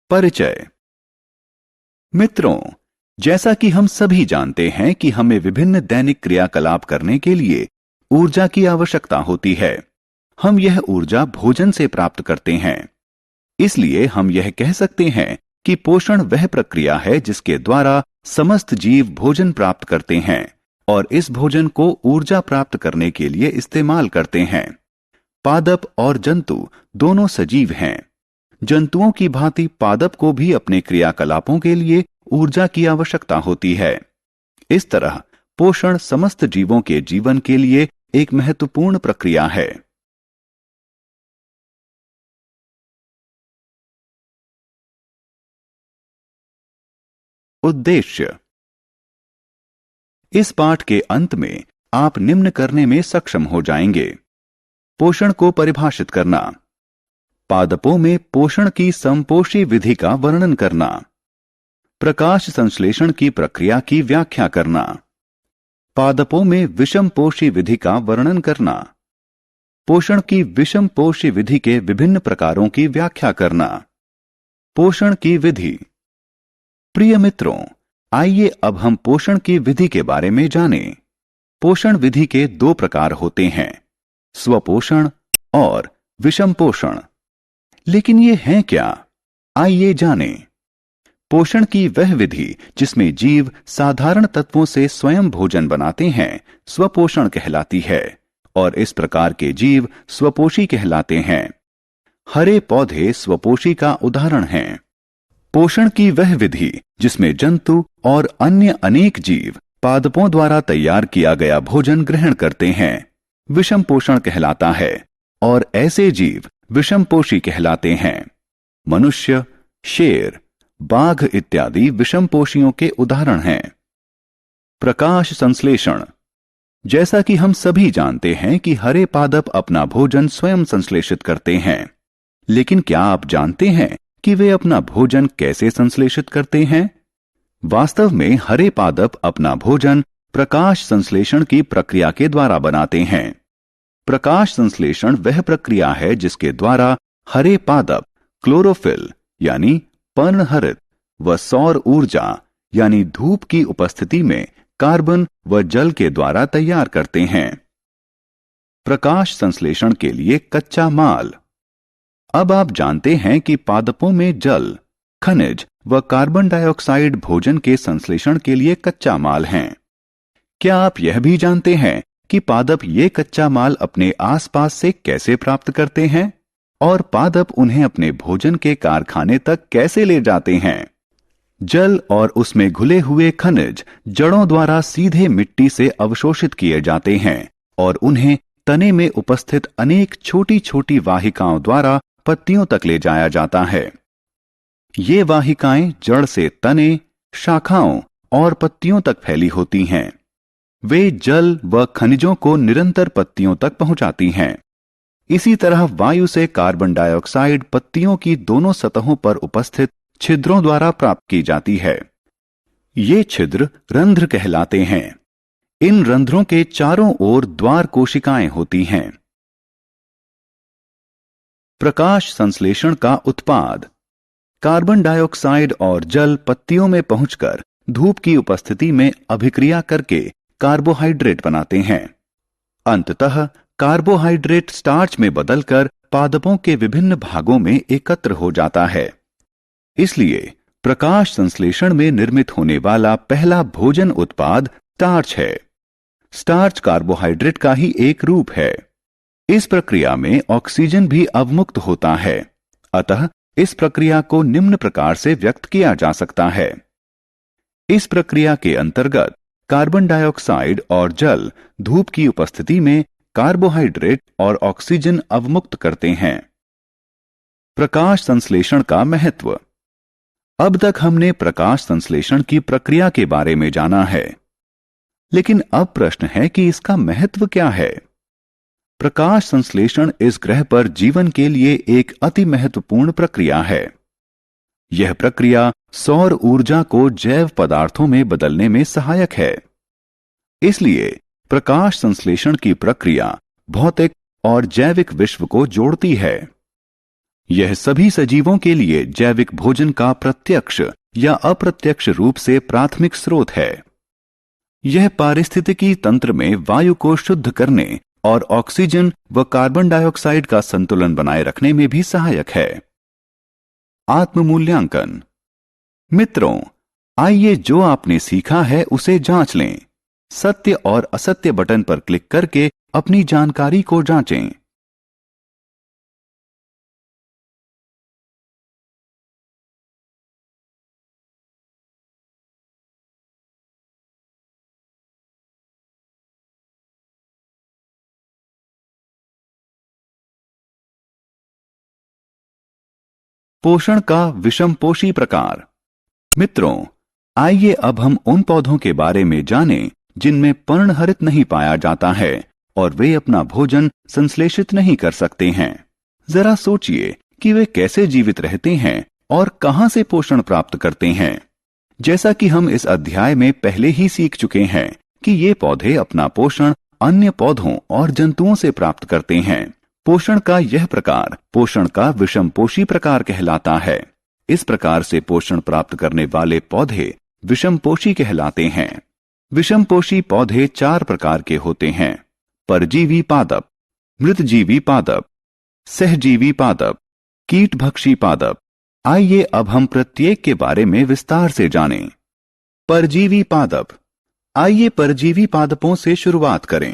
परिचय। मित्रों, जैसा कि हम सभी जानते हैं कि हमें विभिन्न दैनिक क्रियाकलाप करने के लिए ऊर्जा की आवश्यकता होती है। हम यह ऊर्जा भोजन से प्राप्त करते हैं। इसलिए हम यह कह सकते हैं कि पोषण वह प्रक्रिया है जिसके द्वारा समस्त जीव भोजन प्राप्त करते हैं और इस भोजन को ऊर्जा प्राप्त करने के लिए इस्तेमाल करते हैं। पादप और जंतु दोनों सजीव हैं। जंतुओं की भांति पादप को भी अपने क्रियाकलापों के लिए ऊर्जा की आवश्यकता होती है। इस तरह पोषण समस्त जीवों के जीवन के लिए एक महत्वपूर्ण प्रक्रिया है। उद्देश्य। इस पाठ के अंत में आप निम्न करने में सक्षम हो जाएंगे। पोषण को परिभाषित करना, पादपों में पोषण की समपोषी विधि का वर्णन करना, प्रकाश संश्लेषण की प्रक्रिया की व्याख्या करना, पादपों में विषमपोषी विधि का वर्णन करना, पोषण की विषमपोषी विधि के विभिन्न प्रकारों की व्याख्या करना, पोषण की विधि। प्रिय मित्रों, आइए अब हम पोषण की विधि के बारे में जानें। पोषण विधि के दो प्रकार होते हैं, स्वपोषण और विषम पोषण। लेकिन ये हैं क्या? आइए जानें। पोषण की वह विधि जिसमें जीव साधारण तत्वों से स्वयं भोजन बनाते हैं स्वपोषण कहलाती है और इस प्रकार के जीव स्वपोषी कहलाते हैं। हरे पौधे स्वपोषी का उदाहरण हैं। पोषण की वह विधि जिसमें जंतु और अन्य अनेक जीव पादपों द्वारा तैयार किया गया भोजन ग्रहण करते हैं विषम पोषण कहलाता है और ऐसे जीव विषमपोषी कहलाते हैं। मनुष्य, शेर, बाघ इत्यादि विषमपोषियों के उदाहरण हैं। प्रकाश संश्लेषण। जैसा कि हम सभी जानते हैं कि हरे पादप अपना भोजन स्वयं संश्लेषित करते हैं, लेकिन क्या आप जानते हैं कि वे अपना भोजन कैसे संश्लेषित करते हैं? वास्तव में हरे पादप अपना भोजन प्रकाश संश्लेषण की प्रक्रिया के द्वारा बनाते हैं। प्रकाश संश्लेषण वह प्रक्रिया है जिसके द्वारा हरे पादप क्लोरोफिल यानी पर्णहरित व सौर ऊर्जा यानी धूप की उपस्थिति में कार्बन व जल के द्वारा तैयार करते हैं। प्रकाश संश्लेषण के लिए कच्चा माल। अब आप जानते हैं कि पादपों में जल, खनिज व कार्बन डाइऑक्साइड भोजन के संश्लेषण के लिए कच्चा माल हैं। क्या आप यह भी जानते हैं कि पादप ये कच्चा माल अपने आसपास से कैसे प्राप्त करते हैं और पादप उन्हें अपने भोजन के कारखाने तक कैसे ले जाते हैं? जल और उसमें घुले हुए खनिज जड़ों द्वारा सीधे मिट्टी से अवशोषित किए जाते हैं और उन्हें तने में उपस्थित अनेक छोटी छोटी वाहिकाओं द्वारा पत्तियों तक ले जाया जाता है। ये वाहिकाएं जड़ से तने, शाखाओं और पत्तियों तक फैली होती हैं। वे जल व खनिजों को निरंतर पत्तियों तक पहुंचाती हैं। इसी तरह वायु से कार्बन डाइऑक्साइड पत्तियों की दोनों सतहों पर उपस्थित छिद्रों द्वारा प्राप्त की जाती है। ये छिद्र रंध्र कहलाते हैं। इन रंध्रों के चारों ओर द्वार कोशिकाएं होती हैं। प्रकाश संश्लेषण का उत्पाद। कार्बन डाइऑक्साइड और जल पत्तियों में पहुंचकर धूप की उपस्थिति में अभिक्रिया करके कार्बोहाइड्रेट बनाते हैं। अंततः कार्बोहाइड्रेट स्टार्च में बदलकर पादपों के विभिन्न भागों में एकत्र हो जाता है। इसलिए प्रकाश संश्लेषण में निर्मित होने वाला पहला भोजन उत्पाद स्टार्च है। स्टार्च कार्बोहाइड्रेट का ही एक रूप है। इस प्रक्रिया में ऑक्सीजन भी अवमुक्त होता है। अतः इस प्रक्रिया को निम्न प्रकार से व्यक्त किया जा सकता है। इस प्रक्रिया के अंतर्गत कार्बन डाइऑक्साइड और जल धूप की उपस्थिति में कार्बोहाइड्रेट और ऑक्सीजन अवमुक्त करते हैं। प्रकाश संश्लेषण का महत्व। अब तक हमने प्रकाश संश्लेषण की प्रक्रिया के बारे में जाना है, लेकिन अब प्रश्न है कि इसका महत्व क्या है? प्रकाश संश्लेषण इस ग्रह पर जीवन के लिए एक अति महत्वपूर्ण प्रक्रिया है। यह प्रक्रिया सौर ऊर्जा को जैव पदार्थों में बदलने में सहायक है। इसलिए प्रकाश संश्लेषण की प्रक्रिया भौतिक और जैविक विश्व को जोड़ती है। यह सभी सजीवों के लिए जैविक भोजन का प्रत्यक्ष या अप्रत्यक्ष रूप से प्राथमिक स्रोत है। यह पारिस्थितिकी तंत्र में वायु को शुद्ध करने और ऑक्सीजन व कार्बन डाइऑक्साइड का संतुलन बनाए रखने में भी सहायक है। आत्ममूल्यांकन। मित्रों, आइए जो आपने सीखा है उसे जांच लें। सत्य और असत्य बटन पर क्लिक करके अपनी जानकारी को जांचें। पोषण का विषमपोषी प्रकार। मित्रों, आइए अब हम उन पौधों के बारे में जानें जिनमें पर्णहरित नहीं पाया जाता है और वे अपना भोजन संश्लेषित नहीं कर सकते हैं। जरा सोचिए कि वे कैसे जीवित रहते हैं और कहां से पोषण प्राप्त करते हैं। जैसा कि हम इस अध्याय में पहले ही सीख चुके हैं कि ये पौधे अपना पोषण अन्य पौधों और जंतुओं से प्राप्त करते हैं। पोषण का यह प्रकार पोषण का विषमपोषी प्रकार कहलाता है। इस प्रकार से पोषण प्राप्त करने वाले पौधे विषमपोषी कहलाते हैं। विषमपोषी पौधे 4 प्रकार के होते हैं: परजीवी पादप, मृतजीवी पादप, सहजीवी पादप, कीटभक्षी पादप। आइए अब हम प्रत्येक के बारे में विस्तार से जानें। परजीवी पादप। आइए परजीवी पादपों से शुरुआत करें।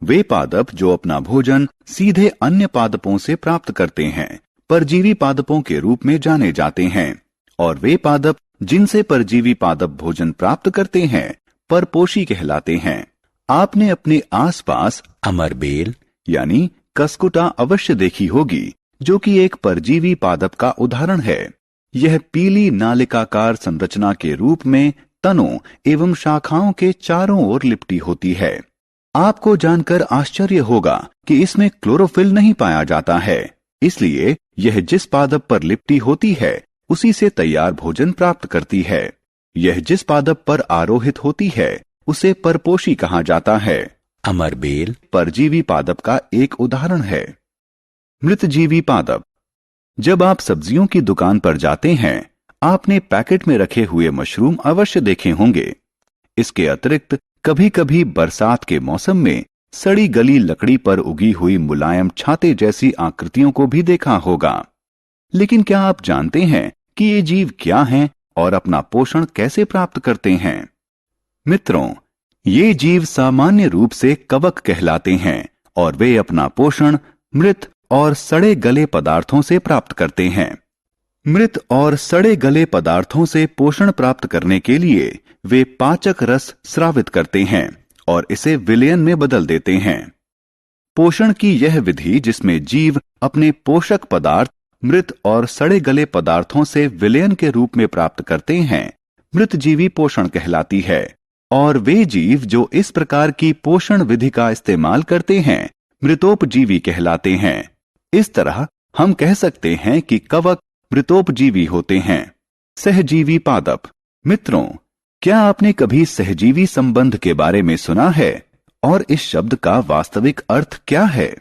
वे पादप जो अपना भोजन सीधे अन्य पादपों से प्राप्त करते हैं परजीवी पादपों के रूप में जाने जाते हैं, और वे पादप जिनसे परजीवी पादप भोजन प्राप्त करते हैं परपोषी कहलाते हैं। आपने अपने आसपास अमरबेल यानी कसकुटा अवश्य देखी होगी, जो कि एक परजीवी पादप का उदाहरण है। यह पीली नालिकाकार संरचना के रूप में तनों एवं शाखाओं के चारों ओर लिपटी होती है। आपको जानकर आश्चर्य होगा कि इसमें क्लोरोफिल नहीं पाया जाता है, इसलिए यह जिस पादप पर लिपटी होती है उसी से तैयार भोजन प्राप्त करती है। यह जिस पादप पर आरोहित होती है उसे परपोषी कहा जाता है। अमरबेल परजीवी पादप का एक उदाहरण है। मृतजीवी पादप। जब आप सब्जियों की दुकान पर जाते हैं, आपने पैकेट में रखे हुए मशरूम अवश्य देखे होंगे। इसके अतिरिक्त कभी कभी बरसात के मौसम में सड़ी गली लकड़ी पर उगी हुई मुलायम छाते जैसी आकृतियों को भी देखा होगा। लेकिन क्या आप जानते हैं कि ये जीव क्या हैं और अपना पोषण कैसे प्राप्त करते हैं? मित्रों, ये जीव सामान्य रूप से कवक कहलाते हैं और वे अपना पोषण मृत और सड़े गले पदार्थों से प्राप्त करते हैं। मृत और सड़े गले पदार्थों से पोषण प्राप्त करने के लिए वे पाचक रस स्रावित करते हैं और इसे विलयन में बदल देते हैं। पोषण की यह विधि जिसमें जीव अपने पोषक पदार्थ मृत और सड़े गले पदार्थों से विलयन के रूप में प्राप्त करते हैं, मृतजीवी पोषण कहलाती है। और वे जीव जो इस प्रकार की पोषण विधि का इस्तेमाल करते हैं मृतोपजीवी कहलाते हैं। इस तरह हम कह सकते हैं कि कवक मृतोपजीवी होते हैं। सहजीवी पादप। मित्रों, क्या आपने कभी सहजीवी संबंध के बारे में सुना है और इस शब्द का वास्तविक अर्थ क्या है?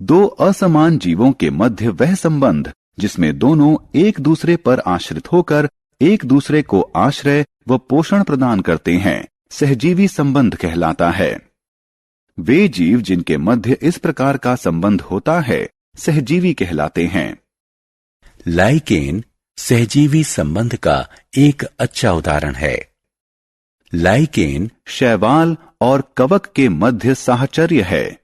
2 असमान जीवों के मध्य वह संबंध जिसमें दोनों एक दूसरे पर आश्रित होकर एक दूसरे को आश्रय व पोषण प्रदान करते हैं सहजीवी संबंध कहलाता है। वे जीव जिनके मध्य इस प्रकार का संबंध होता है सहजीवी कहलाते हैं। लाइकेन सहजीवी संबंध का एक अच्छा उदाहरण है। लाइकेन शैवाल और कवक के मध्य साहचर्य है।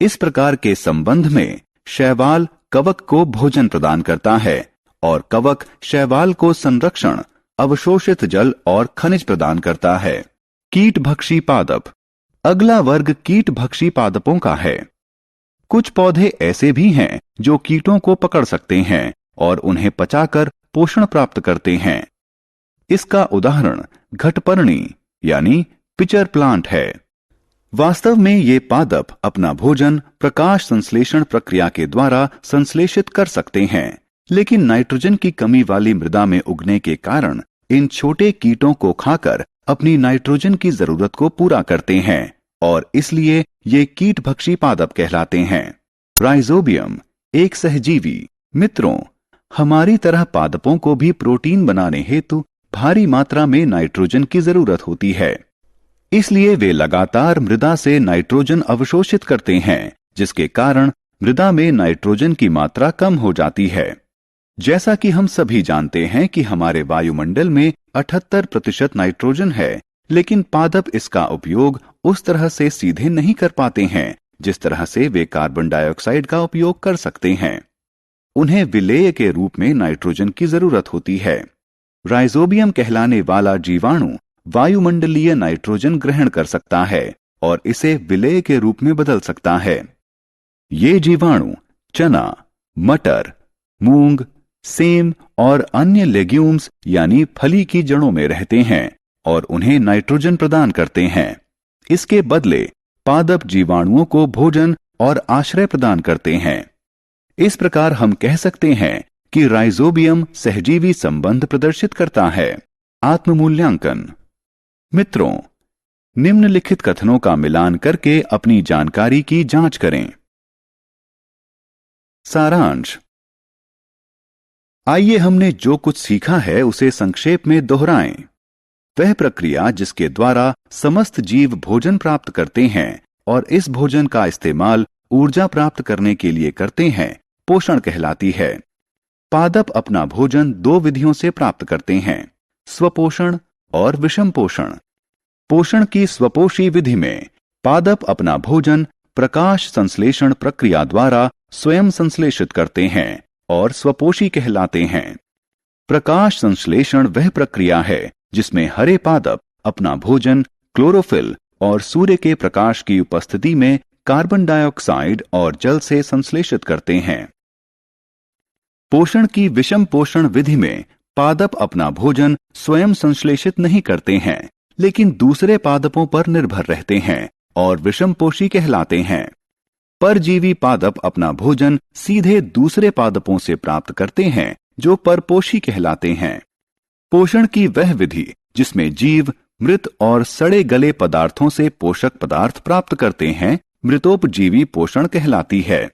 इस प्रकार के संबंध में शैवाल कवक को भोजन प्रदान करता है और कवक शैवाल को संरक्षण, अवशोषित जल और खनिज प्रदान करता है। कीटभक्षी पादप। अगला वर्ग कीटभक्षी पादपों का है। कुछ पौधे ऐसे भी हैं जो कीटों को पकड़ सकते हैं और उन्हें पचाकर पोषण प्राप्त करते हैं। इसका उदाहरण घटपर्णी यानी पिचर प्लांट है। वास्तव में ये पादप अपना भोजन प्रकाश संश्लेषण प्रक्रिया के द्वारा संश्लेषित कर सकते हैं, लेकिन नाइट्रोजन की कमी वाली मृदा में उगने के कारण इन छोटे कीटों को खाकर अपनी नाइट्रोजन की जरूरत को पूरा करते हैं और इसलिए ये कीटभक्षी पादप कहलाते हैं। राइजोबियम एक सहजीवी मित्रों, हमारी तरह पादपों को भी प्रोटीन बनाने हेतु भारी मात्रा में नाइट्रोजन की जरूरत होती है। इसलिए वे लगातार मृदा से नाइट्रोजन अवशोषित करते हैं, जिसके कारण मृदा में नाइट्रोजन की मात्रा कम हो जाती है। जैसा कि हम सभी जानते हैं कि हमारे वायुमंडल में 78% नाइट्रोजन है, लेकिन पादप इसका उपयोग उस तरह से सीधे नहीं कर पाते हैं जिस तरह से वे कार्बन डाइऑक्साइड का उपयोग कर सकते हैं। उन्हें विलेय के रूप में नाइट्रोजन की जरूरत होती है। राइजोबियम कहलाने वाला जीवाणु वायुमंडलीय नाइट्रोजन ग्रहण कर सकता है और इसे विलेय के रूप में बदल सकता है। ये जीवाणु चना, मटर, मूंग, सेम और अन्य लेग्यूम्स यानी फली की जड़ों में रहते हैं और उन्हें नाइट्रोजन प्रदान करते हैं। इसके बदले पादप जीवाणुओं को भोजन और आश्रय प्रदान करते हैं। इस प्रकार हम कह सकते हैं कि राइजोबियम सहजीवी संबंध प्रदर्शित करता है। आत्ममूल्यांकन। मित्रों, निम्नलिखित कथनों का मिलान करके अपनी जानकारी की जांच करें। सारांश। आइए हमने जो कुछ सीखा है उसे संक्षेप में दोहराएं। वह प्रक्रिया जिसके द्वारा समस्त जीव भोजन प्राप्त करते हैं और इस भोजन का इस्तेमाल ऊर्जा प्राप्त करने के लिए करते हैं, पोषण कहलाती है। पादप अपना भोजन 2 विधियों से प्राप्त करते हैं, स्वपोषण और विषम पोषण। पोषण की स्वपोषी विधि में पादप अपना भोजन प्रकाश संश्लेषण प्रक्रिया द्वारा स्वयं संश्लेषित करते हैं और स्वपोषी कहलाते हैं। प्रकाश संश्लेषण वह प्रक्रिया है जिसमें हरे पादप अपना भोजन क्लोरोफिल और सूर्य के प्रकाश की उपस्थिति में कार्बन डाइऑक्साइड और जल से संश्लेषित करते हैं। पोषण की विषम पोषण विधि में पादप अपना भोजन स्वयं संश्लेषित नहीं करते हैं, लेकिन दूसरे पादपों पर निर्भर रहते हैं और विषम पोषी कहलाते हैं। परजीवी पादप अपना भोजन सीधे दूसरे पादपों से प्राप्त करते हैं जो परपोषी कहलाते हैं। पोषण की वह विधि जिसमें जीव मृत और सड़े गले पदार्थों से पोषक पदार्थ प्राप्त करते हैं, मृतोपजीवी पोषण कहलाती है।